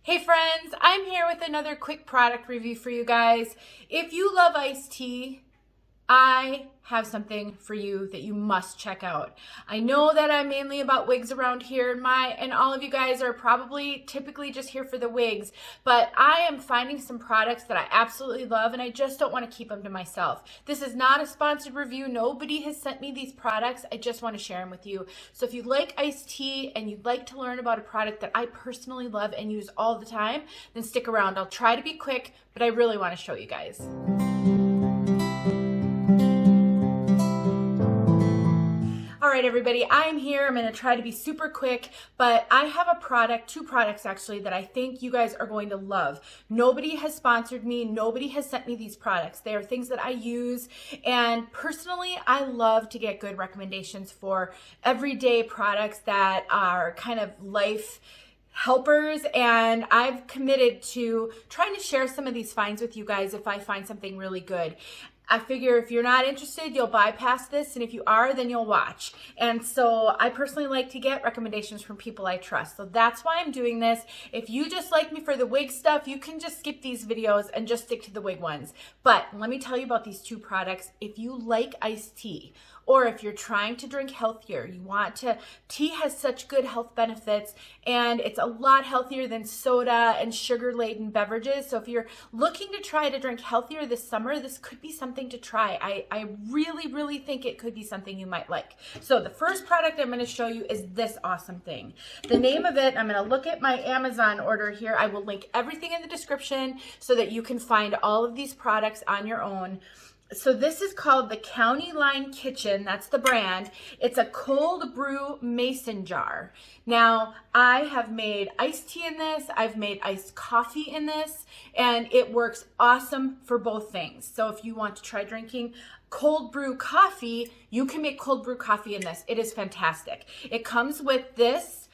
Hey friends, I'm here with another quick product review for you guys. If you love iced tea, I have something for you that you must check out. I know that I'm mainly about wigs around here, and all of you guys are probably typically just here for the wigs, but I am finding some products that I absolutely love and I just don't want to keep them to myself. This is not a sponsored review. Nobody has sent me these products. I just want to share them with you. So if you like iced tea and you'd like to learn about a product that I personally love and use all the time, then stick around. I'll try to be quick, but I really want to show you guys. All right, everybody, I'm here. I'm going to try to be super quick, but I have a product, two products actually, that I think you guys are going to love. Nobody has sponsored me. Nobody has sent me these products. They are things that I use, and personally, I love to get good recommendations for everyday products that are kind of life helpers, and I've committed to trying to share some of these finds with you guys if I find something really good. I figure if you're not interested, you'll bypass this, and if you are, then you'll watch. And so I personally like to get recommendations from people I trust. So that's why I'm doing this. If you just like me for the wig stuff, you can just skip these videos and just stick to the wig ones. But let me tell you about these two products. If you like iced tea, or if you're trying to drink healthier, tea has such good health benefits, and it's a lot healthier than soda and sugar-laden beverages. So if you're looking to try to drink healthier this summer, this could be something to try. I really, really think it could be something you might like. So the first product I'm gonna show you is this awesome thing. The name of it, I'm gonna look at my Amazon order here. I will link everything in the description so that you can find all of these products on your own. So this is called the County Line Kitchen. That's the brand. It's a cold brew mason jar. Now, I have made iced tea in this. I've made iced coffee in this, and it works awesome for both things. So if you want to try drinking cold brew coffee, you can make cold brew coffee in this. It is fantastic. It comes with this,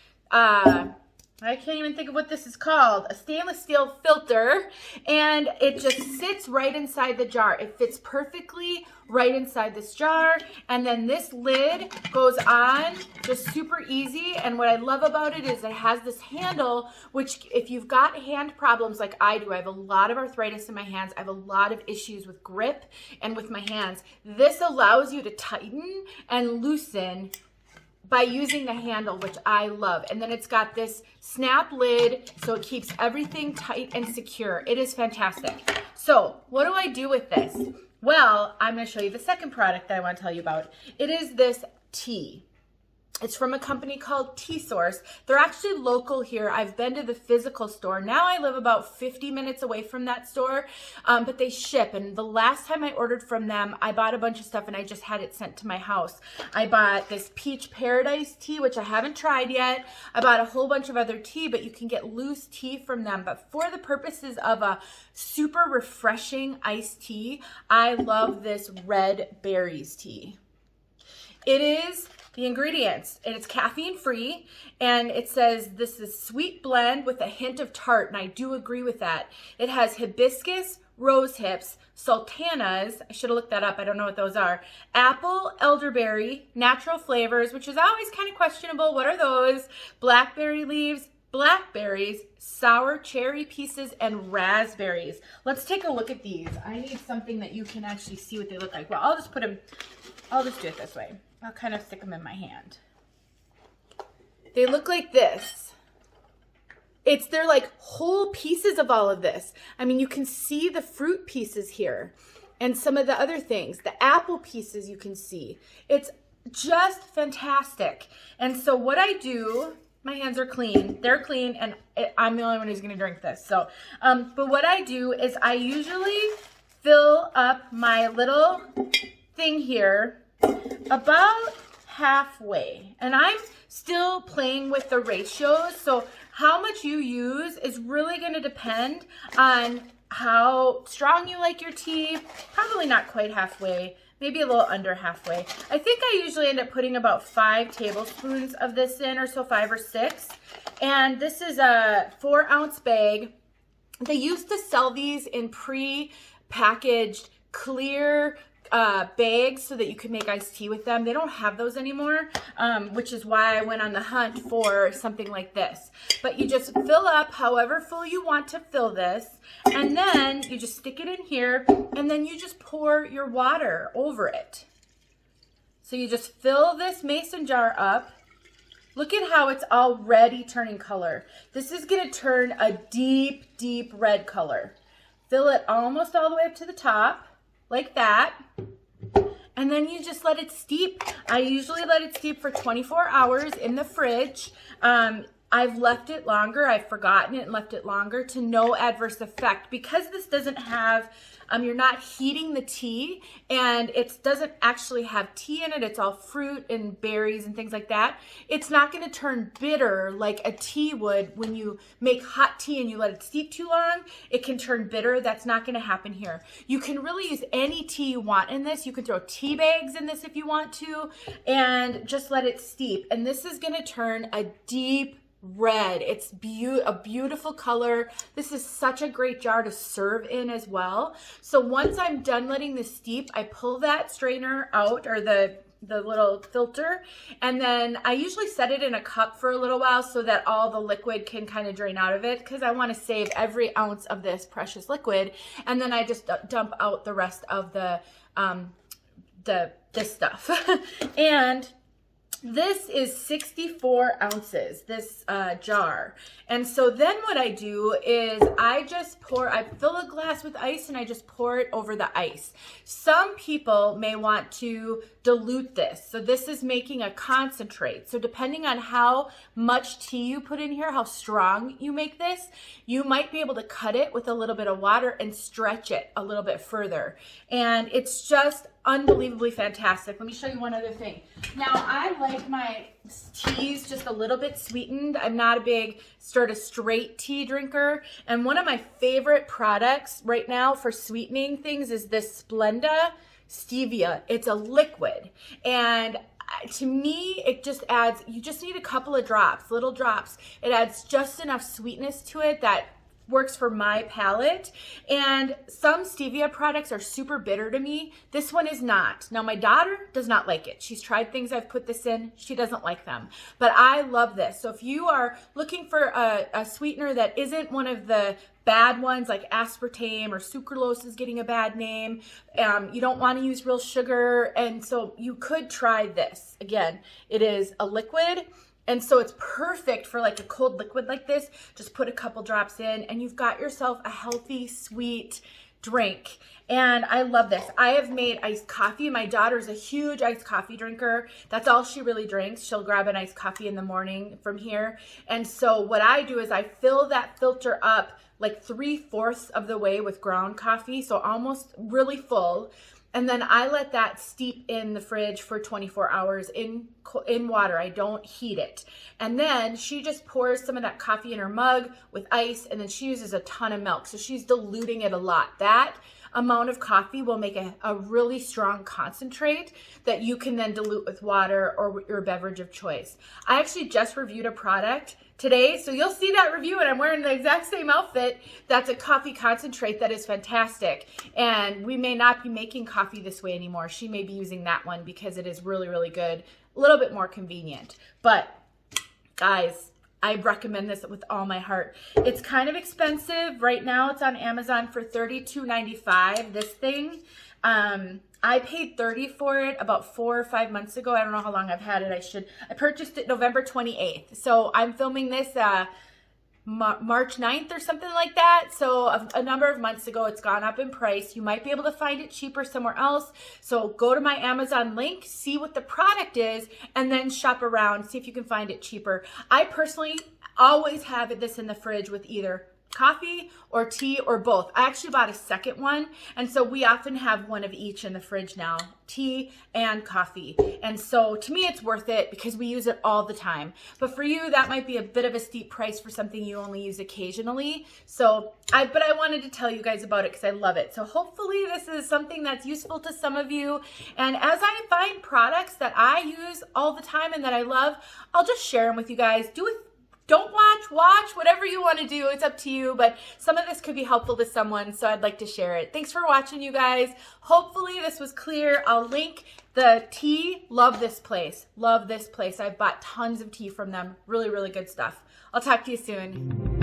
I can't even think of what this is called, a stainless steel filter, and it just sits right inside the jar. It fits perfectly right inside this jar, and then this lid goes on just super easy. And what I love about it is it has this handle, which if you've got hand problems like I do, I have a lot of arthritis in my hands, I have a lot of issues with grip and with my hands. This allows you to tighten and loosen by using the handle, which I love. And then it's got this snap lid, so it keeps everything tight and secure. It is fantastic. So what do I do with this? Well, I'm gonna show you the second product that I wanna tell you about. It is this tea. It's from a company called TeaSource. They're actually local here. I've been to the physical store. Now I live about 50 minutes away from that store, but they ship. And the last time I ordered from them, I bought a bunch of stuff and I just had it sent to my house. I bought this Peach Paradise tea, which I haven't tried yet. I bought a whole bunch of other tea, but you can get loose tea from them. But for the purposes of a super refreshing iced tea, I love this red berries tea. It is the ingredients, and it's caffeine free, and it says this is sweet blend with a hint of tart, and I do agree with that. It has hibiscus, rose hips, sultanas, I should have looked that up, I don't know what those are, apple, elderberry, natural flavors, which is always kind of questionable, what are those? Blackberry leaves, blackberries, sour cherry pieces, and raspberries. Let's take a look at these. I need something that you can actually see what they look like. Well, I'll just do it this way. I'll kind of stick them in my hand. They look like this. They're like whole pieces of all of this. I mean, you can see the fruit pieces here and some of the other things. The apple pieces you can see. It's just fantastic. And so what I do, my hands are clean. They're clean, and I'm the only one who's going to drink this. So, but what I do is I usually fill up my little thing here about halfway, and I'm still playing with the ratios, so how much you use is really going to depend on how strong you like your tea. Probably not quite halfway, maybe a little under halfway. I think I usually end up putting about 5 tablespoons of this in, or so 5 or 6, and this is a 4-ounce bag. They used to sell these in pre-packaged clear bags so that you can make iced tea with them. They don't have those anymore, which is why I went on the hunt for something like this. But you just fill up however full you want to fill this, and then you just stick it in here, and then you just pour your water over it. So you just fill this mason jar up. Look at how it's already turning color. This is gonna turn a deep, deep red color. Fill it almost all the way up to the top, like that. And then you just let it steep. I usually let it steep for 24 hours in the fridge. I've left it longer. I've forgotten it and left it longer to no adverse effect. Because this doesn't have, you're not heating the tea, and it doesn't actually have tea in it. It's all fruit and berries and things like that. It's not going to turn bitter like a tea would when you make hot tea and you let it steep too long. It can turn bitter. That's not going to happen here. You can really use any tea you want in this. You can throw tea bags in this if you want to, and just let it steep. And this is going to turn a deep red. It's a beautiful color. This is such a great jar to serve in as well. So once I'm done letting this steep, I pull that strainer out, or the little filter, and then I usually set it in a cup for a little while so that all the liquid can kind of drain out of it, because I want to save every ounce of this precious liquid, and then I just dump out the rest of this stuff. And this is 64 ounces, this jar. And so then what I do is I fill a glass with ice and I just pour it over the ice. Some people may want to dilute this. So this is making a concentrate. So depending on how much tea you put in here, how strong you make this, you might be able to cut it with a little bit of water and stretch it a little bit further. And it's just unbelievably fantastic. Let me show you one other thing. Now, I like my teas just a little bit sweetened. I'm not a big sort of straight tea drinker. And one of my favorite products right now for sweetening things is this Splenda Stevia. It's a liquid. And to me, it just adds, you just need a couple of drops, little drops. It adds just enough sweetness to it that works for my palate. And some stevia products are super bitter to me. This one is not. Now, my daughter does not like it. She's tried things I've put this in. She doesn't like them. But I love this. So if you are looking for a sweetener that isn't one of the bad ones like aspartame or sucralose is getting a bad name, you don't want to use real sugar, and so you could try this. Again, it is a liquid. And so it's perfect for like a cold liquid like this. Just put a couple drops in and you've got yourself a healthy, sweet drink. And I love this. I have made iced coffee. My daughter's a huge iced coffee drinker. That's all she really drinks. She'll grab an iced coffee in the morning from here. And so what I do is I fill that filter up like 3/4 of the way with ground coffee. So almost really full. And then I let that steep in the fridge for 24 hours in water. I don't heat it. And then she just pours some of that coffee in her mug with ice, and then she uses a ton of milk. So she's diluting it a lot. That amount of coffee will make a really strong concentrate that you can then dilute with water or your beverage of choice. I actually just reviewed a product today, so you'll see that review, and I'm wearing the exact same outfit. That's a coffee concentrate that is fantastic, and we may not be making coffee this way anymore. She may be using that one because it is really, really good, a little bit more convenient. But guys, I recommend this with all my heart. It's kind of expensive. Right now it's on Amazon for $32.95, this thing. I paid $30 for it about 4 or 5 months ago. I don't know how long I've had it. I purchased it November 28th. So I'm filming this March 9th or something like that. So a number of months ago, it's gone up in price. You might be able to find it cheaper somewhere else. So go to my Amazon link, see what the product is, and then shop around, see if you can find it cheaper. I personally always have this in the fridge with either coffee or tea or both. I actually bought a second one, and so we often have one of each in the fridge now, tea and coffee. And so to me it's worth it because we use it all the time. But for you, that might be a bit of a steep price for something you only use occasionally. But I wanted to tell you guys about it because I love it. So hopefully this is something that's useful to some of you. And as I find products that I use all the time and that I love, I'll just share them with you guys. Do don't watch, whatever you want to do. It's up to you, but some of this could be helpful to someone, so I'd like to share it. Thanks for watching, you guys. Hopefully this was clear. I'll link the tea. Love this place. Love this place. I've bought tons of tea from them. Really, really good stuff. I'll talk to you soon.